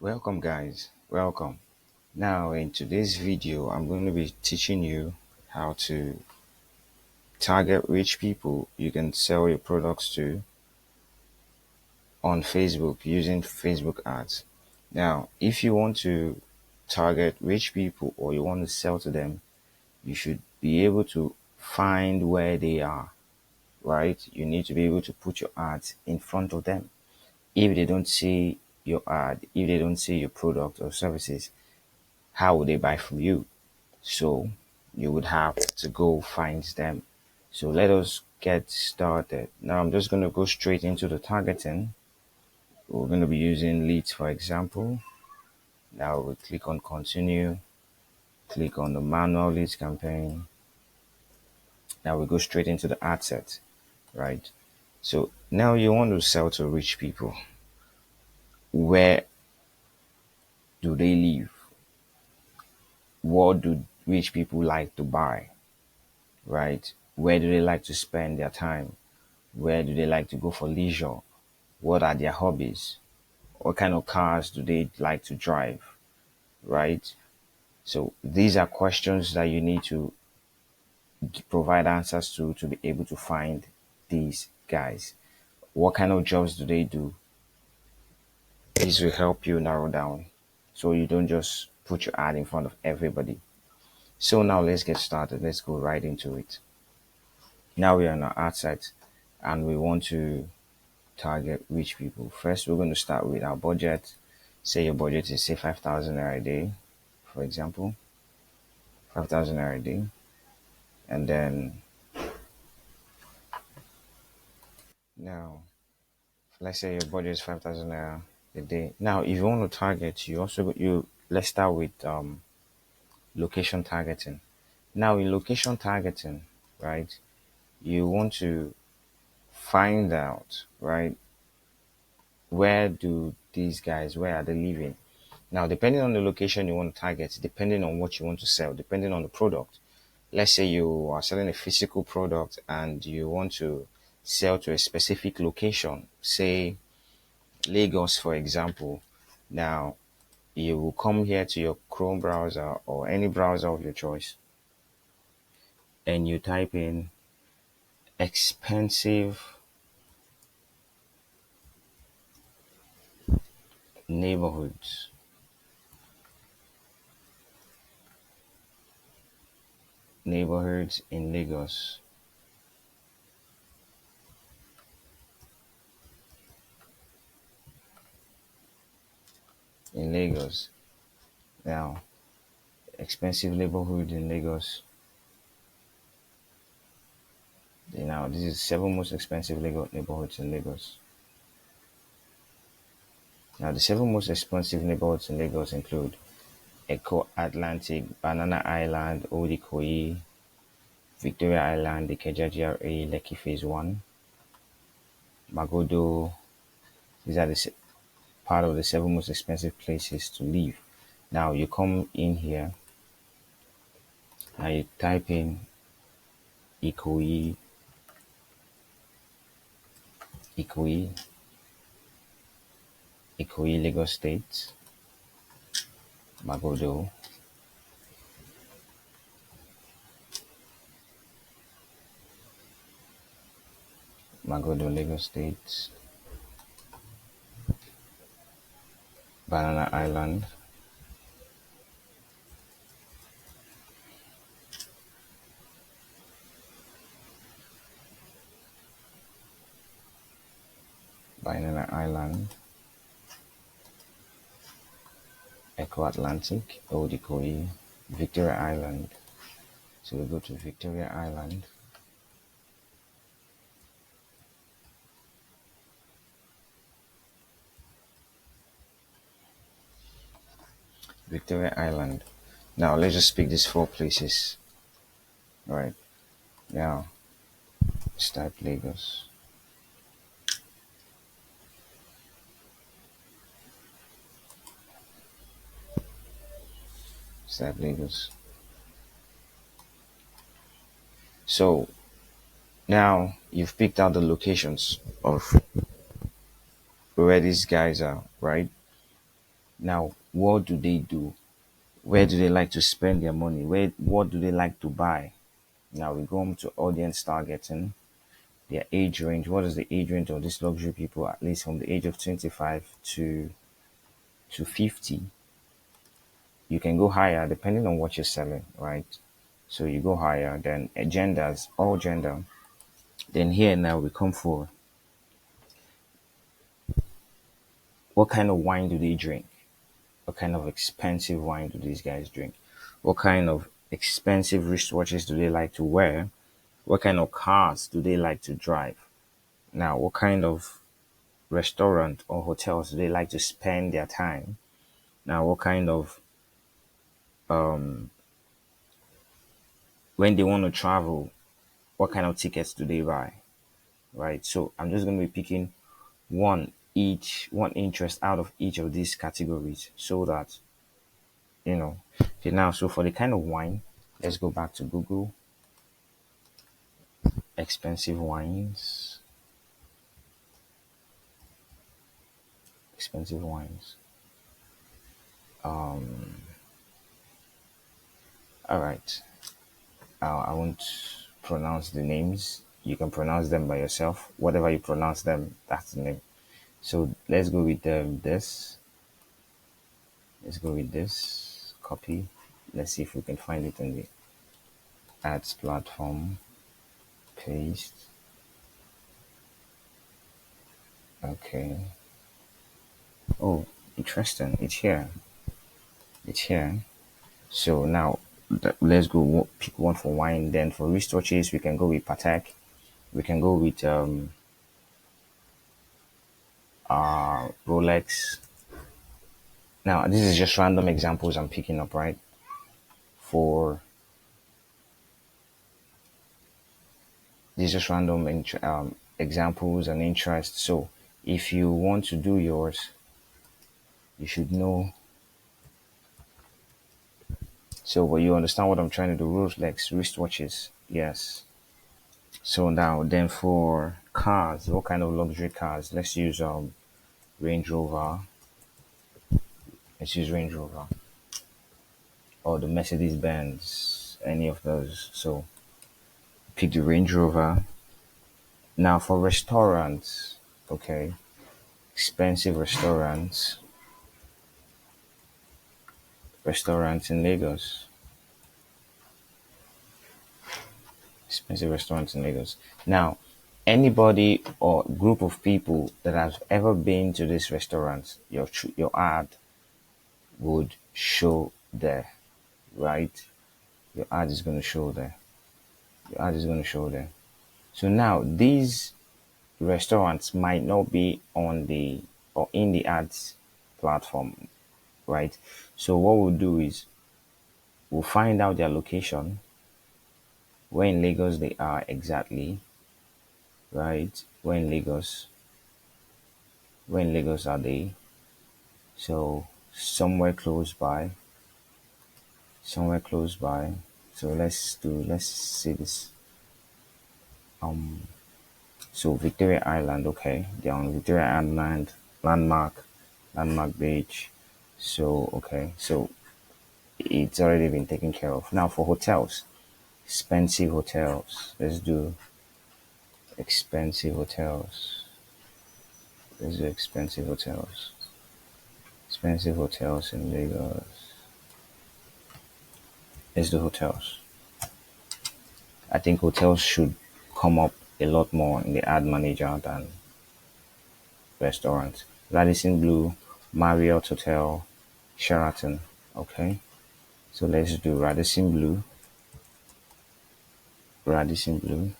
Welcome guys, welcome. Now in today's video I'm going to be teaching you how to target rich people you can sell your products to on Facebook using Facebook ads. Now if you want to target rich people or you want to sell to them, you should be able to find where they are, right? You need to be able to put your ads in front of them. If they don't see your ad, if they don't see your product or services, how would they buy from you? So you would have to go find them. So let us get started. Now I'm just going to go straight into the targeting. We're going to be using leads, for example. Now we click on continue, click on the manual leads campaign. Now we go straight into the ad set, right? So now you want to sell to rich people. Where do they live? What do rich people like to buy, right? Where do they like to spend their time? Where do they like to go for leisure? What are their hobbies? What kind of cars do they like to drive? Right? So these are questions that you need to provide answers to be able to find these guys. What kind of jobs do they do? This will help you narrow down so you don't just put your ad in front of everybody. So now let's get started. Let's go right into it. Now we are on our ad site and we want to target rich people. First, we're going to start with our budget. Say your budget is say 5,000 naira a day, for example, 5,000 naira a day, and then now let's say your budget is 5,000 naira a day. Now, if you want to target, you let's start with location targeting. Now, in location targeting, right, you want to find out, right, where are they living? Now, depending on the location you want to target, depending on what you want to sell, depending on the product. Let's say you are selling a physical product and you want to sell to a specific location, say Lagos, for example. Now, you will come here to your Chrome browser or any browser of your choice and you type in expensive neighborhoods. Neighborhoods in Lagos. In Lagos. Now, expensive neighborhood in Lagos. Now, this is 7 most expensive neighborhoods in Lagos. Now, the 7 most expensive neighborhoods in Lagos include Echo Atlantic, Banana Island, Old Ikoyi, Victoria Island, Ikeja GRA, Lekki Phase 1, Magodo. These are the part of the 7 most expensive places to live. Now, you come in here and you type in Ikoyi, Lagos State, Magodo, Lagos State, Banana Island, Echo Atlantic, Old Ikoyi, Victoria Island. So we go to Victoria Island. Victoria Island. Now let's just pick these 4 places. All right. Now let's type Lagos. Type Lagos. So now you've picked out the locations of where these guys are, right? Now, what do they do? Where do they like to spend their money? What do they like to buy? Now we go on to audience targeting, their age range. What is the age range of these luxury people? At least from the age of 25 to 50. You can go higher depending on what you're selling, right? So you go higher, then genders, all gender. Then here now we come for what kind of wine do they drink? What kind of expensive wine do these guys drink? What kind of expensive wristwatches do they like to wear? What kind of cars do they like to drive? Now, what kind of restaurant or hotels do they like to spend their time? Now, what kind of when they want to travel, what kind of tickets do they buy? Right. So I'm just going to be picking one interest out of each of these categories so that okay, now, so for the kind of wine, let's go back to Google. Expensive wines. Expensive wines. All right. I won't pronounce the names. You can pronounce them by yourself. Whatever you pronounce them, that's the name. So let's go with this. Let's go with this. Copy. Let's see if we can find it in the ads platform. Paste. Okay. Oh, interesting. It's here. It's here. So now let's go pick one for wine. Then for wristwatches, we can go with Patek. We can go with Rolex. Now this is just random examples I'm picking up, right? For these just random examples and interests. So if you want to do yours, you should know. So, but you understand what I'm trying to do? Rolex wristwatches, yes. So now, then for cars, what kind of luxury cars? Let's use Range Rover. Let's use Range Rover or the Mercedes Benz, any of those. So pick the Range Rover. Now for restaurants, okay, expensive restaurants in Lagos, expensive restaurants in Lagos. Now, anybody or group of people that has ever been to this restaurant, your ad would show there, right? Your ad is going to show there. Your ad is going to show there. So now these restaurants might not be on the or in the ads platform, right? So what we'll do is we'll find out their location, where in Lagos they are exactly, right? Where in Lagos are they? So somewhere close by, somewhere close by. So let's see this. So Victoria Island, okay. They're on Victoria Island, landmark beach. So okay, so it's already been taken care of. Now for hotels, expensive hotels. Let's do expensive hotels. Let's do expensive hotels. Expensive hotels in Lagos. Let's do hotels. I think hotels should come up a lot more in the ad manager than restaurants. Radisson Blue, Marriott Hotel, Sheraton. Okay. So let's do Radisson Blue. Radisson Blue.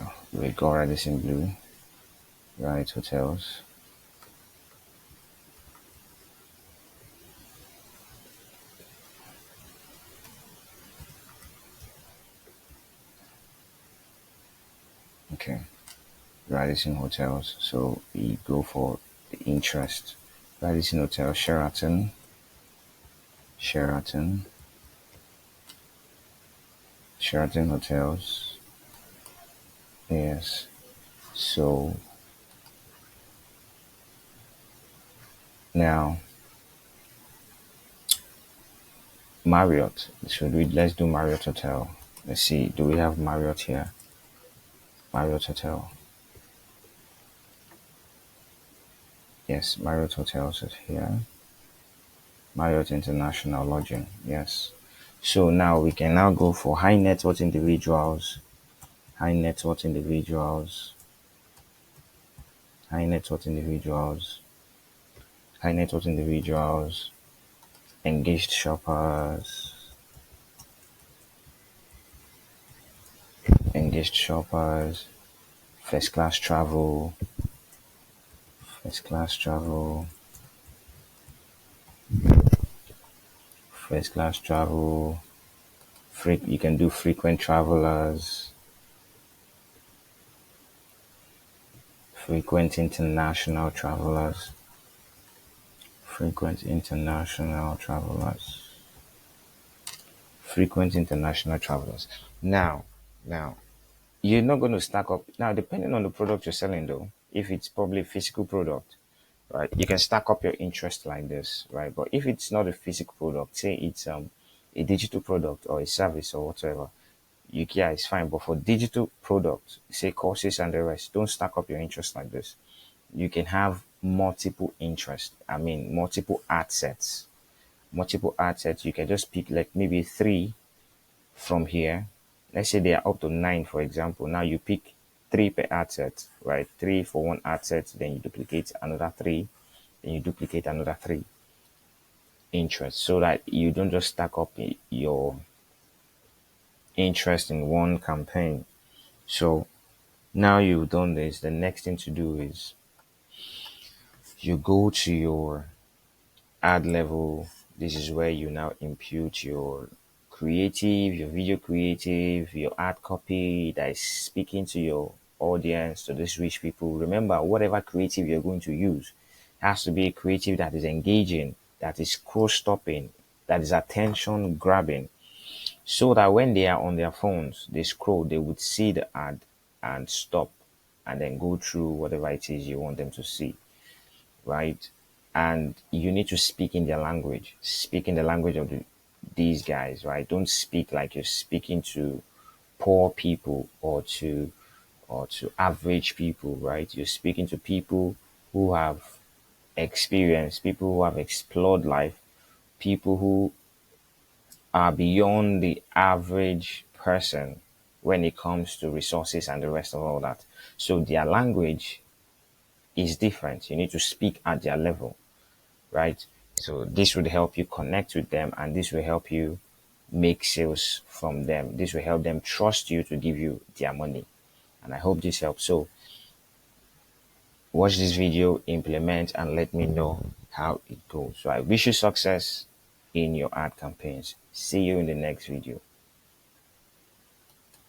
Oh, we got Radisson Blue. Right, hotels. Okay. Radisson Hotels. So we go for the interest. Radisson Hotel, Sheraton. Sheraton. Sheraton Hotels. Yes. So Now, Marriott. Let's do Marriott Hotel. Let's see. Do we have Marriott here? Marriott Hotel. Yes, Marriott Hotels is here. Marriott International Lodging. Yes. So now we can now go for high net worth individuals. High net worth individuals. High net worth individuals. High net worth individuals. Engaged shoppers. Engaged shoppers. First class travel. First class travel. First class travel. You can do frequent travelers. Frequent international travelers. Frequent international travelers. Frequent international travelers. Now, you're not going to stack up. Now, depending on the product you're selling, though, if it's probably a physical product, right, you can stack up your interest like this, right? But if it's not a physical product, say it's a digital product or a service or whatever, yeah, it's fine. But for digital products, say courses and the rest, don't stack up your interest like this. You can have multiple interest. I mean, multiple assets. Multiple assets. You can just pick like maybe 3 from here. Let's say they are up to 9, for example. Now you pick 3 per asset, right? 3 for one asset, then you duplicate another 3, then you duplicate another 3 interest, so that you don't just stack up your interest in one campaign. So now you've done this, the next thing to do is you go to your ad level. This is where you now impute your creative, your video creative, your ad copy that is speaking to your audience, to these rich people. Remember, whatever creative you're going to use has to be a creative that is engaging, that is scroll-stopping, that is attention-grabbing, so that when they are on their phones, they scroll, they would see the ad and stop and then go through whatever it is you want them to see, right? And you need to speak in their language, speak in the language of these guys, right? Don't speak like you're speaking to poor people or to average people, right? You're speaking to people who have experience, people who have explored life, people who are beyond the average person when it comes to resources and the rest of all that. So their language is different. You need to speak at their level, right? So this would help you connect with them, and this will help you make sales from them. This will help them trust you to give you their money. And I hope this helps. So watch this video, implement, and let me know how it goes. So I wish you success in your ad campaigns. See you in the next video.